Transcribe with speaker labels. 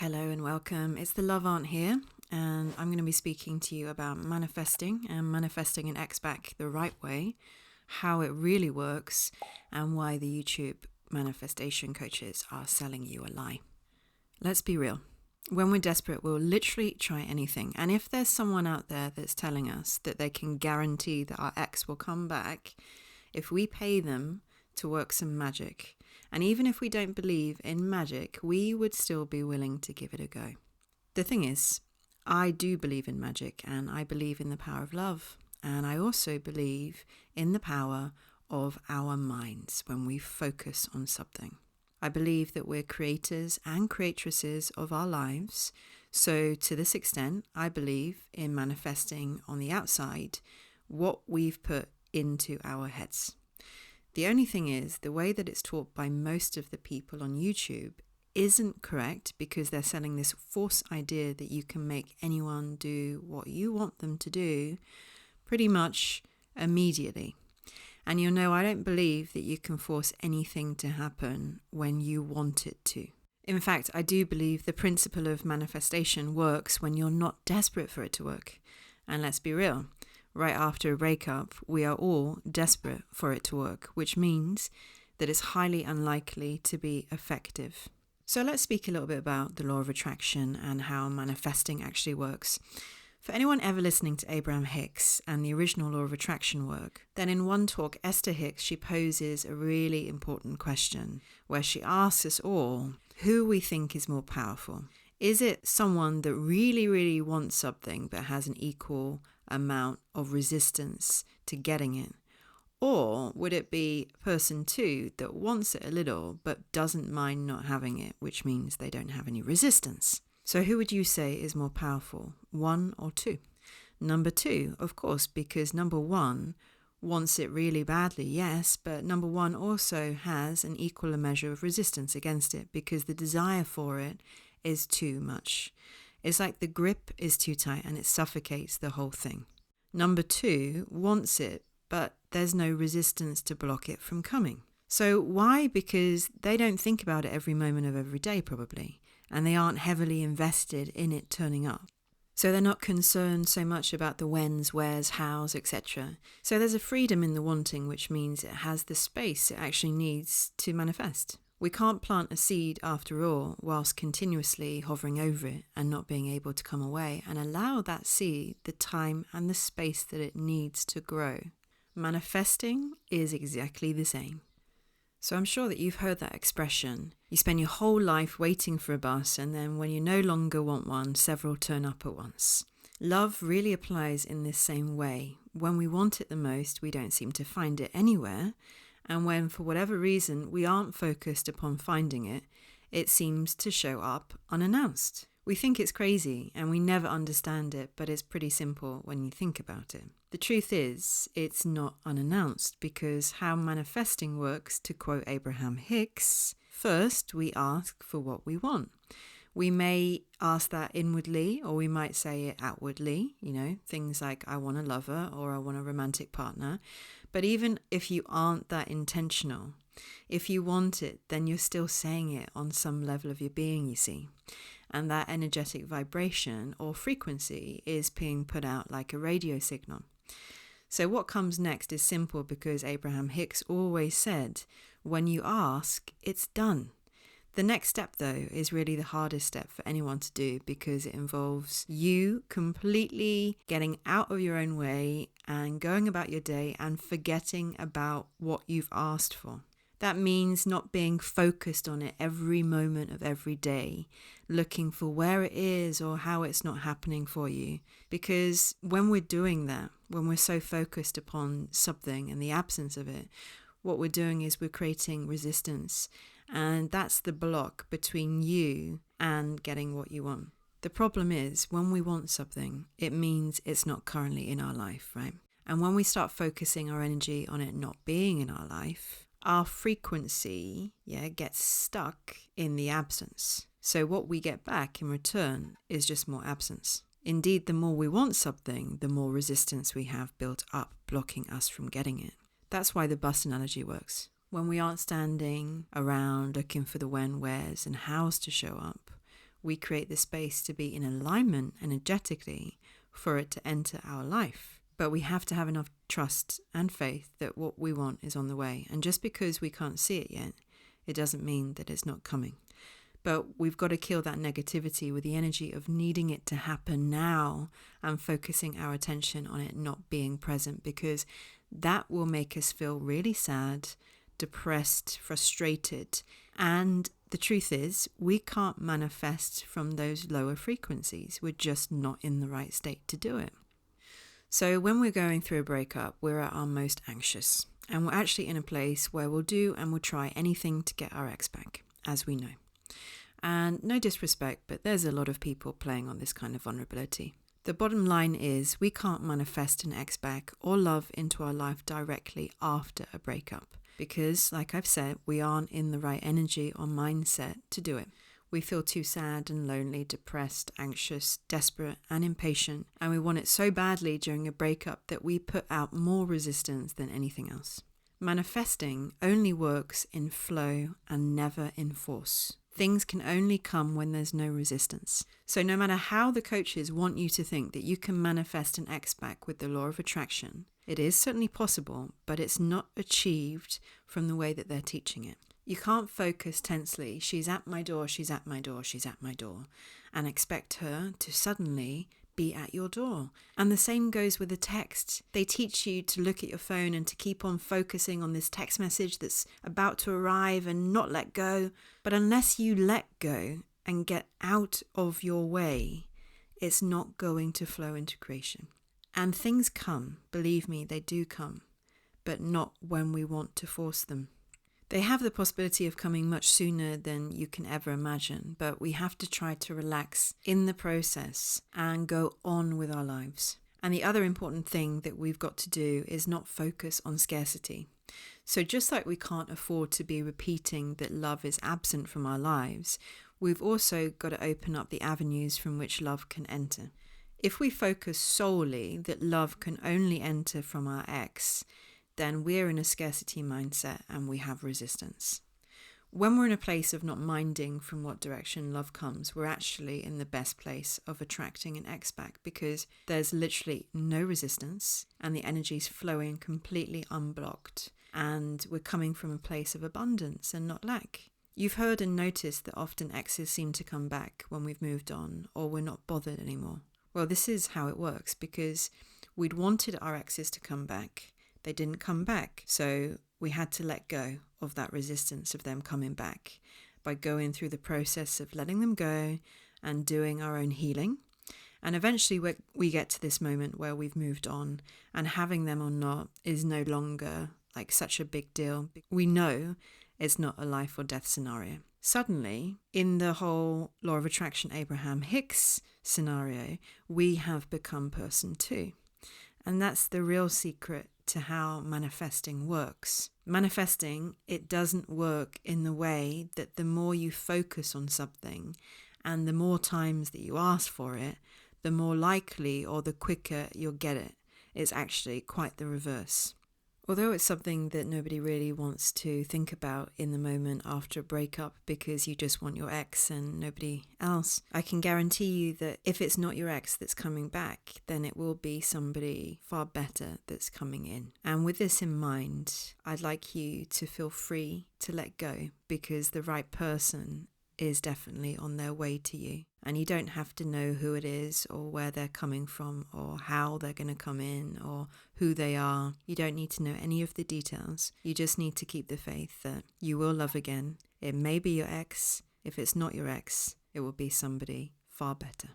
Speaker 1: Hello and welcome. It's the Love Aunt here, and I'm going to be speaking to you about manifesting and manifesting an ex back the right way, how it really works, and why the YouTube manifestation coaches are selling you a lie. Let's be real. When we're desperate, we'll literally try anything. And if there's someone out there that's telling us that they can guarantee that our ex will come back, if we pay them to work some magic, and even if we don't believe in magic, we would still be willing to give it a go. The thing is, I do believe in magic, and I believe in the power of love. And I also believe in the power of our minds when we focus on something. I believe that we're creators and creatresses of our lives. So to this extent, I believe in manifesting on the outside what we've put into our heads. The only thing is, the way that it's taught by most of the people on YouTube isn't correct, because they're selling this false idea that you can make anyone do what you want them to do pretty much immediately. And you'll know I don't believe that you can force anything to happen when you want it to. In fact, I do believe the principle of manifestation works when you're not desperate for it to work. And let's be real. Right after a breakup, we are all desperate for it to work, which means that it's highly unlikely to be effective. So let's speak a little bit about the law of attraction and how manifesting actually works. For anyone ever listening to Abraham Hicks and the original law of attraction work, then in one talk, Esther Hicks, she poses a really important question where she asks us all who we think is more powerful. Is it someone that really, really wants something but has an equal amount of resistance to getting it? Or would it be person two that wants it a little but doesn't mind not having it, which means they don't have any resistance? So who would you say is more powerful, one or two? Number two, of course, because number one wants it really badly, yes, but number one also has an equal measure of resistance against it because the desire for it is too much. It's like the grip is too tight and it suffocates the whole thing. Number two wants it, but there's no resistance to block it from coming. So why? Because they don't think about it every moment of every day probably, and they aren't heavily invested in it turning up. So they're not concerned so much about the whens, wheres, hows, etc. So there's a freedom in the wanting, which means it has the space it actually needs to manifest. We can't plant a seed, after all, whilst continuously hovering over it and not being able to come away and allow that seed the time and the space that it needs to grow. Manifesting is exactly the same. So I'm sure that you've heard that expression. You spend your whole life waiting for a bus, and then when you no longer want one, several turn up at once. Love really applies in this same way. When we want it the most, we don't seem to find it anywhere. And when, for whatever reason, we aren't focused upon finding it, it seems to show up unannounced. We think it's crazy and we never understand it, but it's pretty simple when you think about it. The truth is, it's not unannounced, because how manifesting works, to quote Abraham Hicks, first we ask for what we want. We may ask that inwardly, or we might say it outwardly, things like I want a lover or I want a romantic partner. But even if you aren't that intentional, if you want it, then you're still saying it on some level of your being, you see. And that energetic vibration or frequency is being put out like a radio signal. So what comes next is simple, because Abraham Hicks always said, when you ask, it's done. The next step, though, is really the hardest step for anyone to do, because it involves you completely getting out of your own way and going about your day and forgetting about what you've asked for. That means not being focused on it every moment of every day, looking for where it is or how it's not happening for you. Because when we're doing that, when we're so focused upon something and the absence of it, what we're doing is we're creating resistance. And that's the block between you and getting what you want. The problem is, when we want something, it means it's not currently in our life, right? And when we start focusing our energy on it not being in our life, our frequency gets stuck in the absence. So what we get back in return is just more absence. Indeed, the more we want something, the more resistance we have built up, blocking us from getting it. That's why the bus analogy works. When we aren't standing around looking for the when, wheres, and hows to show up, We create the space to be in alignment energetically for it to enter our life. But we have to have enough trust and faith that what we want is on the way. And just because we can't see it yet, it doesn't mean that it's not coming. But we've got to kill that negativity with the energy of needing it to happen now and focusing our attention on it not being present, because that will make us feel really sad, depressed, frustrated. And the truth is, we can't manifest from those lower frequencies. We're just not in the right state to do it. So when we're going through a breakup, we're at our most anxious. And we're actually in a place where we'll do and we'll try anything to get our ex back, as we know. And no disrespect, but there's a lot of people playing on this kind of vulnerability. The bottom line is we can't manifest an ex back or love into our life directly after a breakup. Because, like I've said, we aren't in the right energy or mindset to do it. We feel too sad and lonely, depressed, anxious, desperate, and impatient, and we want it so badly during a breakup that we put out more resistance than anything else. Manifesting only works in flow and never in force. Things can only come when there's no resistance. So no matter how the coaches want you to think that you can manifest an ex back with the law of attraction, it is certainly possible, but it's not achieved from the way that they're teaching it. You can't focus tensely, she's at my door, she's at my door, she's at my door, and expect her to suddenly be at your door. And the same goes with a text. They teach you to look at your phone and to keep on focusing on this text message that's about to arrive and not let go. But unless you let go and get out of your way, it's not going to flow into creation. And things come, believe me, they do come, but not when we want to force them. They have the possibility of coming much sooner than you can ever imagine, but we have to try to relax in the process and go on with our lives. And the other important thing that we've got to do is not focus on scarcity. So just like we can't afford to be repeating that love is absent from our lives, we've also got to open up the avenues from which love can enter. If we focus solely that love can only enter from our ex, then we're in a scarcity mindset and we have resistance. When we're in a place of not minding from what direction love comes, we're actually in the best place of attracting an ex back, because there's literally no resistance and the energy's flowing completely unblocked, and we're coming from a place of abundance and not lack. You've heard and noticed that often exes seem to come back when we've moved on or we're not bothered anymore. Well, this is how it works, because we'd wanted our exes to come back. They didn't come back, so we had to let go of that resistance of them coming back by going through the process of letting them go and doing our own healing. And eventually we get to this moment where we've moved on, and having them or not is no longer like such a big deal. We know it's not a life or death scenario. Suddenly, in the whole law of attraction Abraham Hicks scenario, we have become person two. And that's the real secret to how manifesting works. Manifesting, it doesn't work in the way that the more you focus on something and the more times that you ask for it, the more likely or the quicker you'll get it. It's actually quite the reverse. Although it's something that nobody really wants to think about in the moment after a breakup because you just want your ex and nobody else, I can guarantee you that if it's not your ex that's coming back, then it will be somebody far better that's coming in. And with this in mind, I'd like you to feel free to let go, because the right person is definitely on their way to you. And you don't have to know who it is or where they're coming from or how they're going to come in or who they are. You don't need to know any of the details. You just need to keep the faith that you will love again. It may be your ex. If it's not your ex, it will be somebody far better.